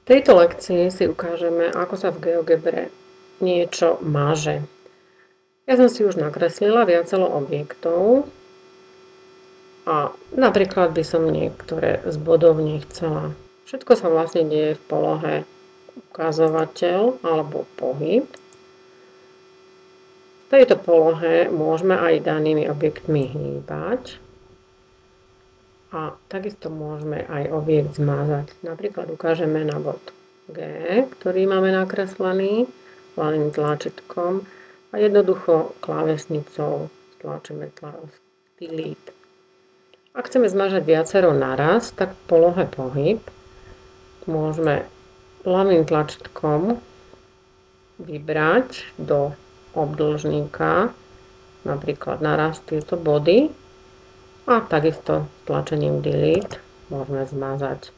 V tejto lekcii si ukážeme, ako sa v GeoGebre niečo maže. Ja som si už nakreslila viacero objektov a napríklad by som niektoré z bodov nechcela. Všetko sa vlastne deje v polohe ukazovateľ alebo pohyb. V tejto polohe môžeme aj danými objektmi hýbať. A takisto môžeme aj objekt zmazať. Napríklad ukážeme na bod G, ktorý máme nakreslený hlavným tlačítkom a jednoducho klávesnicou stlačíme delete. Ak chceme zmažať viacero naraz, tak v polohe pohyb môžeme hlavným tlačítkom vybrať do obdĺžnika napríklad naraz tieto body. A takisto tlačením delete môžeme zmazať